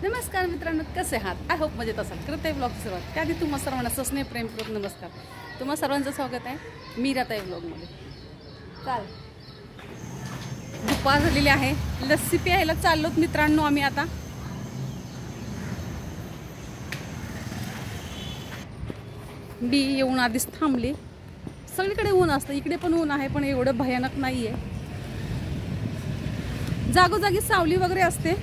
नमस्कार मित्रांनो, कसे आहात? आय होप मजेत असाल. करते ब्लॉगची सुरुवात त्याआधी तुम्हा सर्वांना सस्ने प्रेमपूर्वक नमस्कार. तुम्हा सर्वांचं स्वागत आहे मीराताई ब्लॉगमध्ये. चाल दुपार झालेली आहे, लस्सी प्यायला चाललोत मित्रांनो आम्ही. आता मी येऊन आधीच थांबली. सगळीकडे ऊन असतं, इकडे पण ऊन आहे, पण एवढं भयानक नाही आहे. जागोजागी सावली वगैरे असते.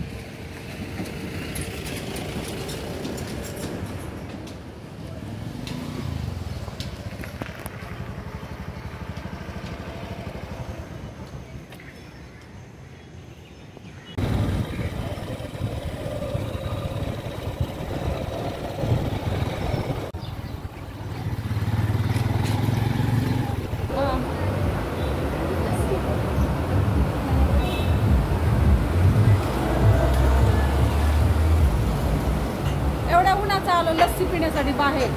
आलो लस्सी पिण्यासाठी बाहेर,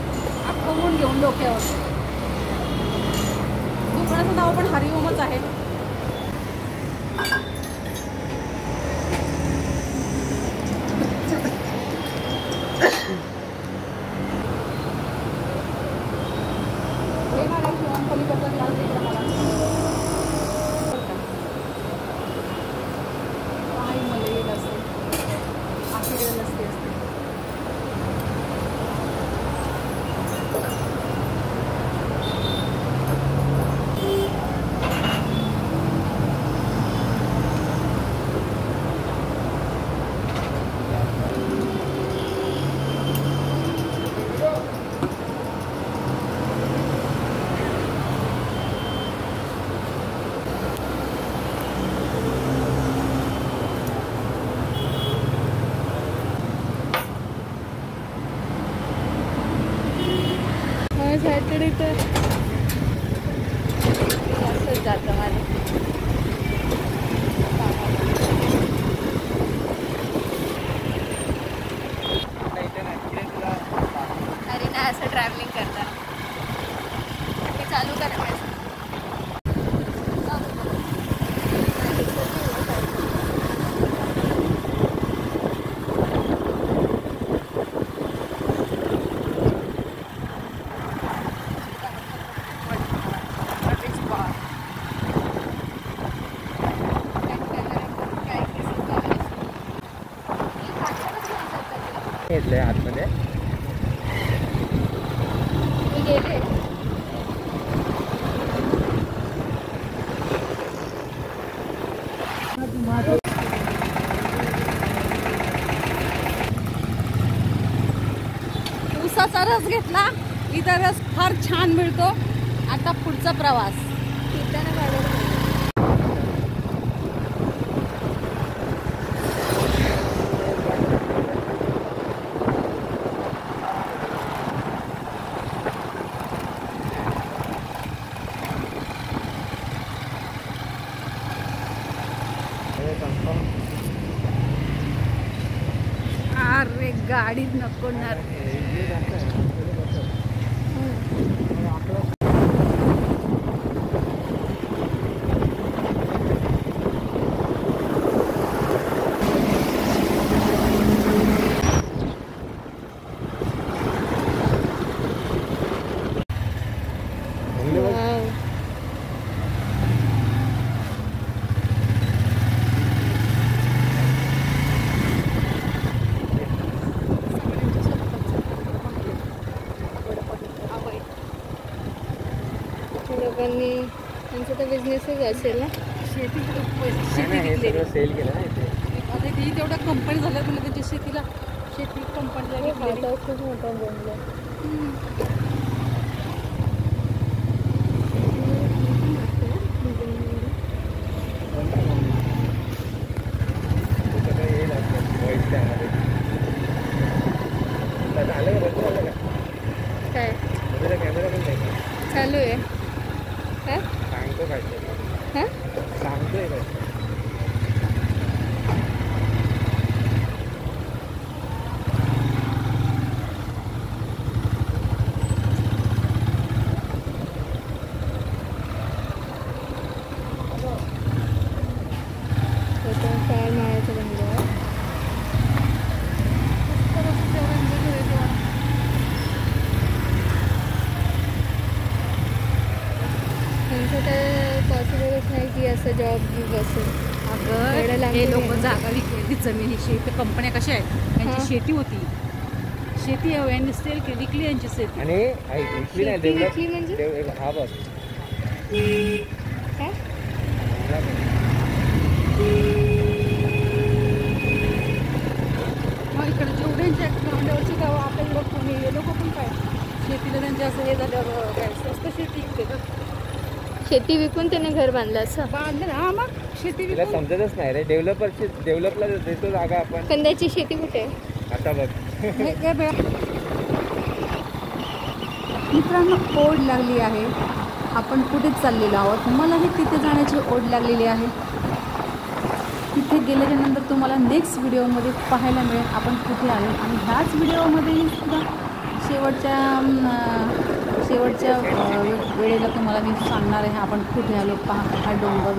अख्खं ऊन घेऊन डोक्यावर. दुकानाचं नाव पण हरिओमच आहे. सॅटर्डे तर असंच जातं माझं. अरे ना, असं ट्रॅव्हलिंग करताना ते चालू करायचं. घेतलंय आतमध्ये ऊसाचा रस घेतला. इथं रस फार छान मिळतो. आता पुढचा प्रवास. अरे गाडी नको ना. लोकांनी त्यांचा तर बिझनेसच असेल ना. शेती सेल केलं ना इथे. आता ती तेवढ्या कंपनी झाल्या, तुला त्याच्या शेतीला शेती कंपनीला खूप मोठा बनलं. काय चालू आहे? सांगतो काय सांगतोय काय. जॉब असेल. अगं एवढ्या लांबून हे लोक येणं. जागा विकली जमिनी शेती कंपन्या कशा आहेत त्यांची हां. शेती होती शेती यांनी सेल केली विकली यांची शेती आणि इथली नाही शेती विकली म्हणजे? हा बस काय? मग इकडे जेवढ्यांच्या गांड्यावरची गावं आपल्या लोक कोणी हे लोक पण काय शेतीला त्यांचे असं हे झाल्यावर काय स्वस्त शेती विकते तर शेती विकून त्याने घर बांधलं असं. बांधलं ना हा मग शेती तिला विकून समजतच नाही रे डेव्हलपला देतो जागा आपण. कंद्याची शेती कुठे आहे? आता बघ हे काय बे- मित्रांनो ओढ लागली आहे आपण कुठेच चाललेलो आहोत मलाही तिथे जाण्याची ओढ लागलेली आहे तिथे गेल्याच्यानंतर तुम्हाला नेक्स्ट व्हिडिओमध्ये पाहायला मिळेल आपण कुठे आलो आणि ह्याच व्हिडिओमध्ये सुद्धा शेवटच्या वेळेला तुम्हाला मी सांगणार आहे आपण कुठे आलो पहा हा डोंगर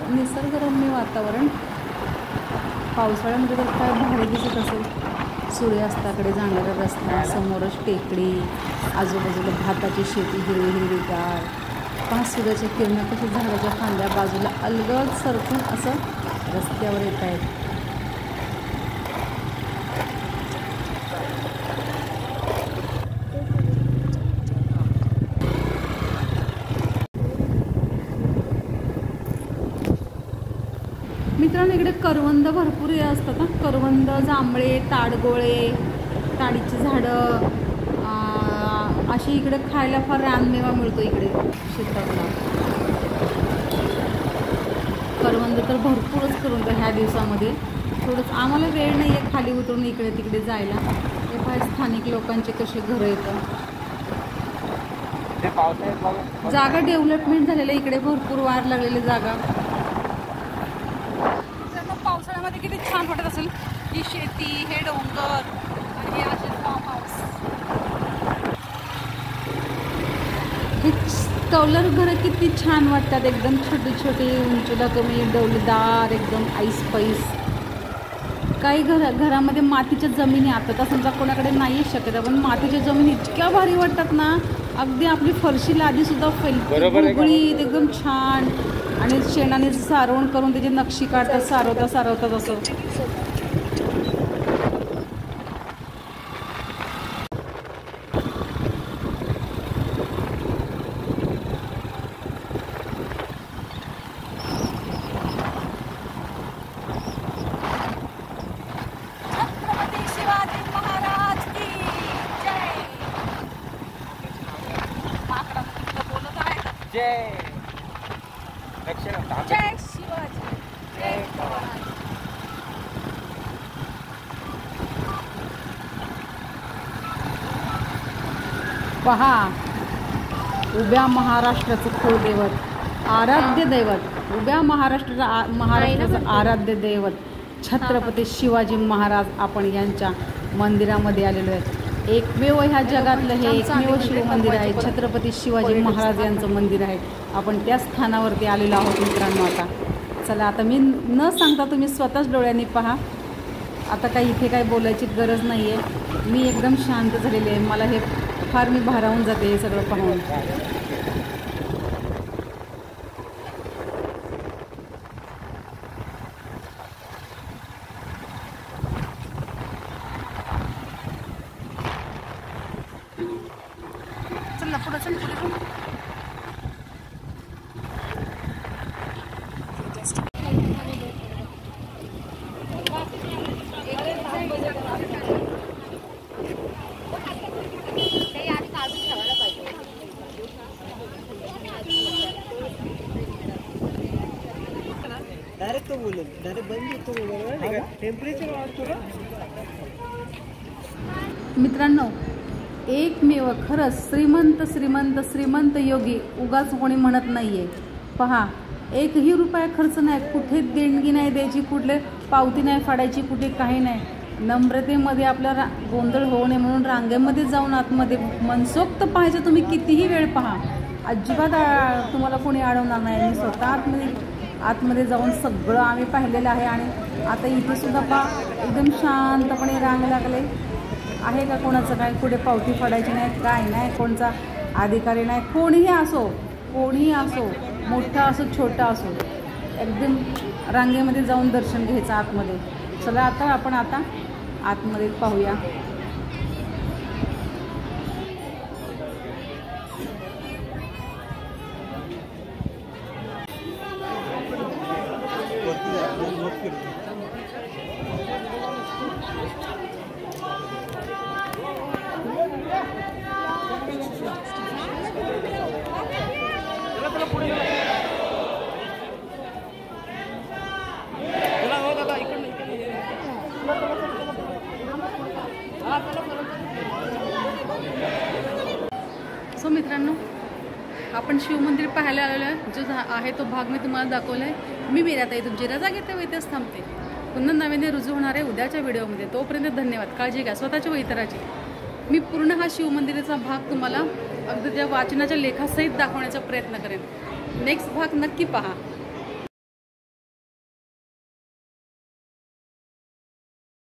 निसर्गरम्य वातावरण पावसाळ्यामध्ये तर काय भारी दिसत असेल सूर्यास्ताकडे जाणारा रस्ता समोरच टेकडी आजूबाजूला भाताची शेती हिरवी हिरवीगार पहा सूर्याच्या किरणं कशी झाडाच्या फांद्या बाजूला अलगद सरकून असं रस्त्यावर येत आहेत मित्रांनो इकडे करवंद भरपूर हे असतात ना करवंद जांभळे ताडगोळे ताडीची झाडं अशी इकडे खायला फार रानमेवा मिळतो इकडे शेतातला करवंद तर भरपूरच करवंद ह्या दिवसामध्ये थोडंच आम्हाला वेळ नाही आहे खाली उतरून इकडे तिकडे जायला हे फार स्थानिक लोकांचे कसे घरं येतं जागा डेव्हलपमेंट झालेलं इकडे भरपूर वार लागलेली जागा पावसाळ्यामध्ये किती छान वाटत असेल ही शेती हे डोंगर आणि हे असे फार्म हाऊस हे कौलर घरं किती छान वाटतात एकदम छोटी छोटी उंचीला कमी डौलदार एकदम ऐस पैस काही घरामध्ये मातीच्या जमिनी आता तर समजा कोणाकडे नाही शक्यता पण मातीच्या जमिनी इतक्या भारी वाटतात ना अगदी आपली फरशी लादी सुद्धा गुळगुळीत एकदम छान आणि शेणाने सारवण करून त्याची नक्षी काढतात सारवतात असं जय शिवाजी जय भवानी पहा उभ्या महाराष्ट्राचं कुळदैवत आराध्य दैवत उभ्या महाराष्ट्राचं आराध्य दैवत छत्रपती शिवाजी महाराज आपण यांच्या मंदिरामध्ये आलेलो आहे एकमेव ह्या जगातलं हे एकमेव शिवमंदिर आहे छत्रपती शिवाजी महाराज यांचं मंदिर आहे आपण त्या स्थानावरती आलेलो आहोत मित्रांनो आता चला आता मी न सांगता तुम्ही स्वतःच डोळ्यांनी पहा आता काही इथे काही बोलायची गरज नाही आहे मी एकदम शांत झालेली आहे मला हे फार मी भारावून जाते हे सगळं पाहून चल पुढे चल पुढे डायरेक्ट तो बोलेल डायरेक्ट बंद होतो बरोबर टेम्परेचर वाढतो का मित्रांनो एकमेव खरंच श्रीमंत श्रीमंत श्रीमंत योगी उगाच कोणी म्हणत नाहीये पहा एकही रुपया खर्च नाही कुठे देणगी नाही द्यायची कुठले पावती नाही फाडायची कुठे काही नाही नम्रतेमध्ये आपला गोंधळ होऊ नये म्हणून रांगेमध्ये जाऊन आतमध्ये मनसोक्त पाहायचं तुम्ही कितीही वेळ पहा अजिबात तुम्हाला कोणी अडवणार नाही मी स्वतः आतमध्ये जाऊन सगळं आम्ही पाहिलेलं आहे आणि आता इथे सुद्धा एकदम शांतपणे रांग लागले आहे का कोणाचं काय कुठे पावती फाडायची नाही काय नाही कोणचा अधिकारी नाही कोणीही असो मोठा असो छोटा असो एकदम रांगेमध्ये जाऊन दर्शन घ्यायचं आतमध्ये. चला आता आपण आतमध्ये पाहूया. सो मित्रांनो, आपण शिवमंदिर पाहायला आलेलो आहे. जो आहे तो भाग मी तुम्हाला दाखवला आहे. मी मीराताई तुमची रजा घेते व इथेच थांबते. पुन्हा नव्याने रुजू होणार आहे उद्याच्या व्हिडिओमध्ये. तोपर्यंत धन्यवाद. काळजी घ्या स्वतःची व इतरांची. मी पूर्ण हा शिवमंदिराचा भाग तुम्हाला अगदी त्या वाचनाच्या लेखासहित दाखवण्याचा प्रयत्न करेन. नेक्स्ट भाग नक्की पहा.